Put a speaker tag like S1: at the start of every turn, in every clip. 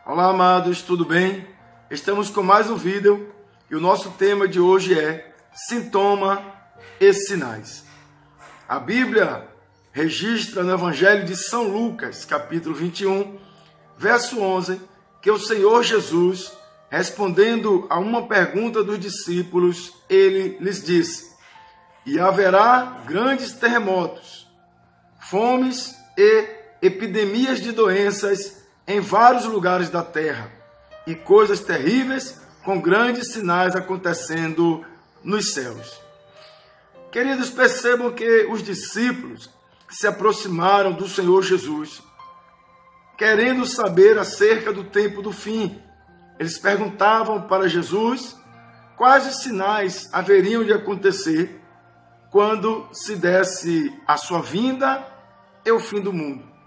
S1: Olá, amados, tudo bem? Estamos com mais um vídeo e o nosso tema de hoje é sintoma e sinais. A Bíblia registra no Evangelho de São Lucas, capítulo 21, verso 11, que o Senhor Jesus, respondendo a uma pergunta dos discípulos, ele lhes disse: e haverá grandes terremotos, fomes e epidemias de doenças em vários lugares da terra, e coisas terríveis com grandes sinais acontecendo nos céus. Queridos, percebam que os discípulos se aproximaram do Senhor Jesus, querendo saber acerca do tempo do fim. Eles perguntavam para Jesus quais os sinais haveriam de acontecer quando se desse a sua vinda e o fim do mundo.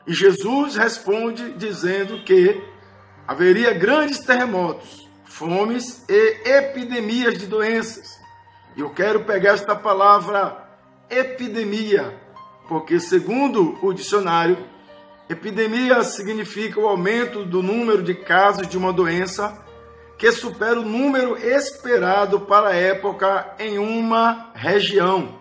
S1: E Jesus responde dizendo que haveria grandes terremotos, fomes e epidemias de doenças. E eu quero pegar esta palavra epidemia, porque segundo o dicionário, epidemia significa o aumento do número de casos de uma doença que supera o número esperado para a época em uma região.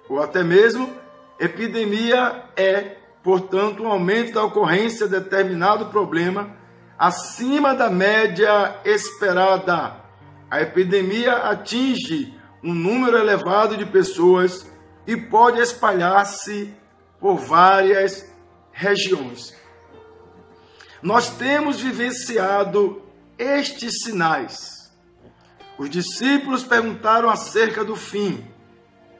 S1: Ou até mesmo, epidemia é, portanto, um aumento da ocorrência de determinado problema acima da média esperada. A epidemia atinge um número elevado de pessoas e pode espalhar-se por várias regiões. Nós temos vivenciado estes sinais. Os discípulos perguntaram acerca do fim.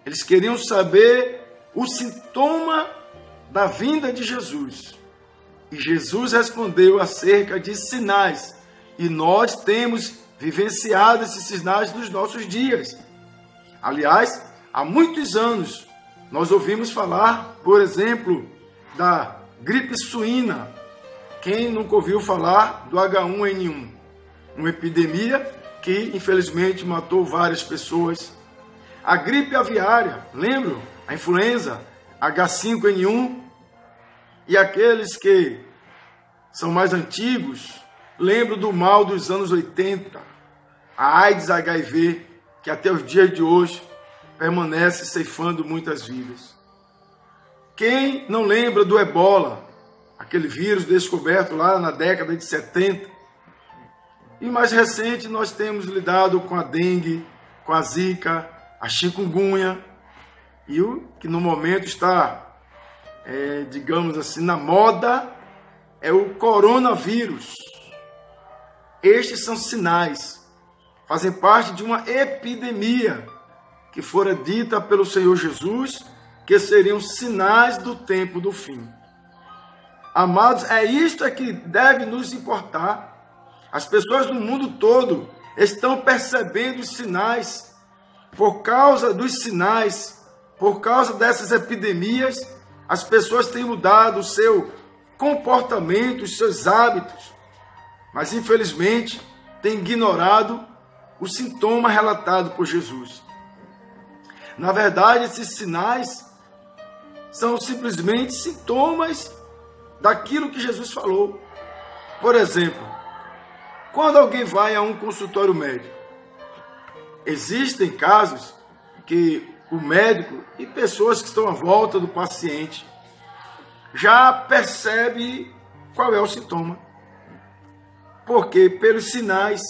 S1: Eles queriam saber o sintoma da vinda de Jesus. E Jesus respondeu acerca de sinais. E nós temos vivenciado esses sinais nos nossos dias. Aliás, há muitos anos, nós ouvimos falar, por exemplo, da gripe suína. Quem nunca ouviu falar do H1N1? Uma epidemia que, infelizmente, matou várias pessoas. A gripe aviária, lembram? A influenza H5N1. E aqueles que são mais antigos, lembram do mal dos anos 80, a AIDS HIV, que até os dias de hoje permanece ceifando muitas vidas. Quem não lembra do Ebola, aquele vírus descoberto lá na década de 70? E mais recente nós temos lidado com a dengue, com a zika, a chikungunya, e o que no momento está digamos assim, na moda, é o coronavírus. Estes são sinais, fazem parte de uma epidemia que fora dita pelo Senhor Jesus, que seriam sinais do tempo do fim. Amados, é isto que deve nos importar. As pessoas do mundo todo estão percebendo os sinais. Por causa dos sinais, por causa dessas epidemias, as pessoas têm mudado o seu comportamento, os seus hábitos, mas infelizmente têm ignorado o sintoma relatado por Jesus. Na verdade, esses sinais são simplesmente sintomas daquilo que Jesus falou. Por exemplo, quando alguém vai a um consultório médico, existem casos que o médico e pessoas que estão à volta do paciente já percebe qual é o sintoma. Porque pelos sinais,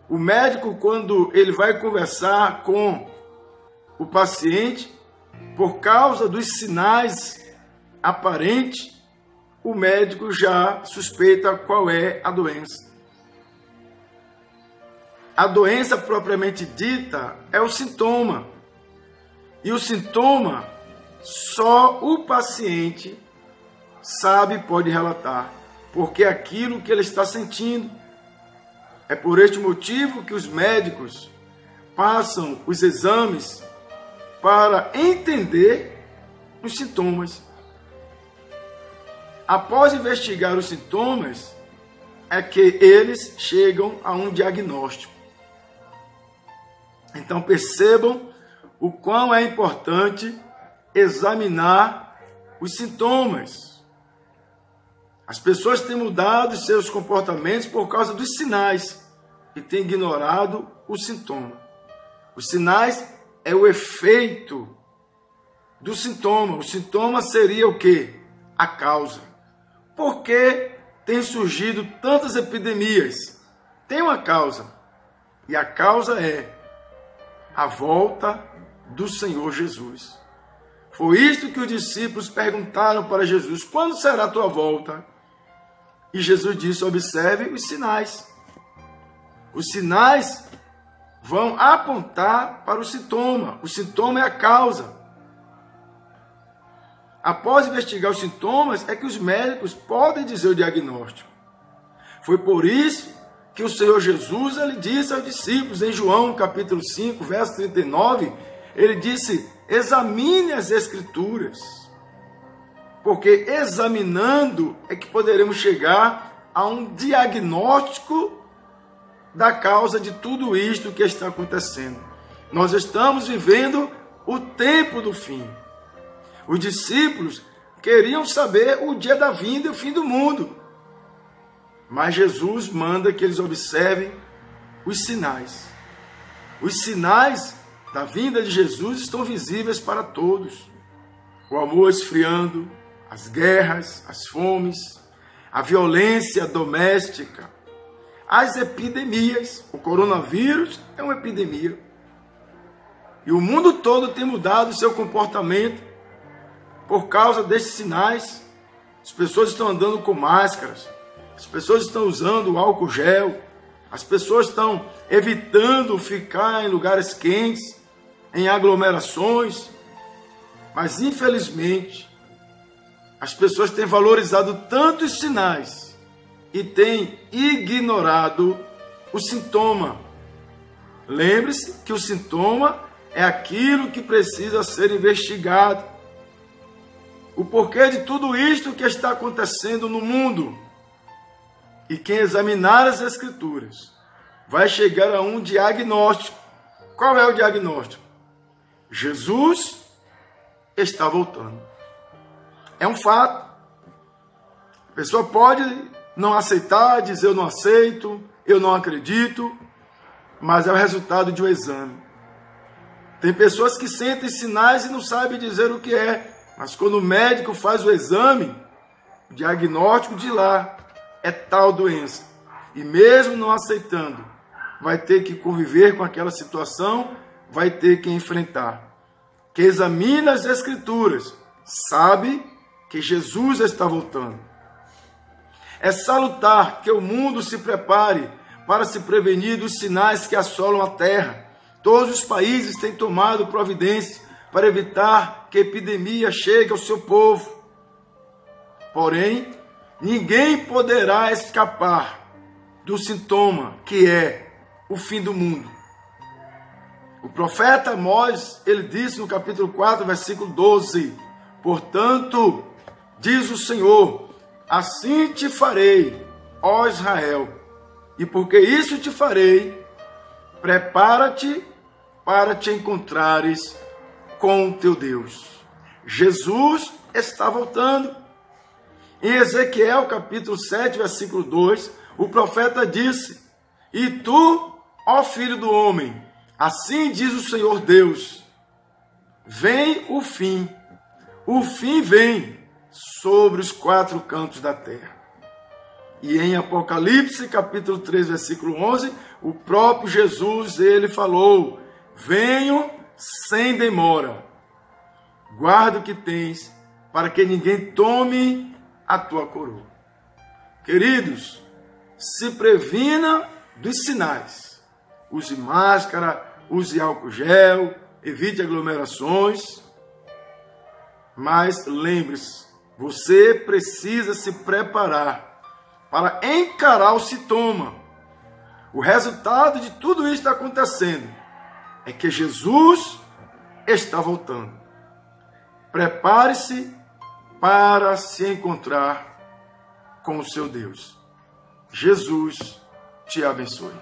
S1: o médico, quando ele vai conversar com o paciente, por causa dos sinais aparentes, o médico já suspeita qual é a doença. A doença propriamente dita é o sintoma. E o sintoma só o paciente sabe e pode relatar, porque é aquilo que ele está sentindo. É por este motivo que os médicos passam os exames para entender os sintomas. Após investigar os sintomas, é que eles chegam a um diagnóstico. Então percebam o quão é importante examinar os sintomas. As pessoas têm mudado seus comportamentos por causa dos sinais e têm ignorado o sintoma. Os sinais é o efeito do sintoma. O sintoma seria o quê? A causa. Por que tem surgido tantas epidemias? Tem uma causa. E a causa é a volta do Senhor Jesus. Foi isto que os discípulos perguntaram para Jesus: quando será a tua volta? E Jesus disse: observe os sinais. Os sinais vão apontar para o sintoma. O sintoma é a causa. Após investigar os sintomas, é que os médicos podem dizer o diagnóstico. Foi por isso que o Senhor Jesus ele disse aos discípulos, em João capítulo 5, verso 39, ele disse: examine as Escrituras, porque examinando é que poderemos chegar a um diagnóstico da causa de tudo isto que está acontecendo. Nós estamos vivendo o tempo do fim. Os discípulos queriam saber o dia da vinda e o fim do mundo. Mas Jesus manda que eles observem os sinais. Os sinais da vinda de Jesus estão visíveis para todos. O amor esfriando, as guerras, as fomes, a violência doméstica, as epidemias. O coronavírus é uma epidemia. E o mundo todo tem mudado o seu comportamento por causa desses sinais. As pessoas estão andando com máscaras, as pessoas estão usando álcool gel, as pessoas estão evitando ficar em lugares quentes, em aglomerações. Mas, infelizmente, as pessoas têm valorizado tanto os sinais e têm ignorado o sintoma. Lembre-se que o sintoma é aquilo que precisa ser investigado. O porquê de tudo isto que está acontecendo no mundo. E quem examinar as Escrituras vai chegar a um diagnóstico. Qual é o diagnóstico? Jesus está voltando. É um fato. A pessoa pode não aceitar, dizer eu não aceito, eu não acredito, mas é o resultado de um exame. Tem pessoas que sentem sinais e não sabem dizer o que é. Mas quando o médico faz o exame, o diagnóstico de lá é tal doença. E mesmo não aceitando, vai ter que conviver com aquela situação, vai ter que enfrentar. Quem examina as Escrituras sabe que Jesus está voltando. É salutar que o mundo se prepare para se prevenir dos sinais que assolam a terra. Todos os países têm tomado providências para evitar que a epidemia chegue ao seu povo. Porém, ninguém poderá escapar do sintoma que é o fim do mundo. O profeta Amós, ele disse no capítulo 4, versículo 12: portanto, diz o Senhor, assim te farei, ó Israel, e porque isso te farei, prepara-te para te encontrares com o teu Deus. Jesus está voltando. Em Ezequiel, capítulo 7, versículo 2, o profeta disse: e tu, ó filho do homem, assim diz o Senhor Deus, vem o fim vem sobre os quatro cantos da terra. E em Apocalipse, capítulo 3, versículo 11, o próprio Jesus, ele falou: venho sem demora, guarda o que tens, para que ninguém tome a tua coroa. Queridos, se previna dos sinais. Use máscara, use álcool gel, evite aglomerações. Mas lembre-se, você precisa se preparar para encarar o sintoma. O resultado de tudo isso está acontecendo é que Jesus está voltando. Prepare-se para se encontrar com o seu Deus. Jesus te abençoe.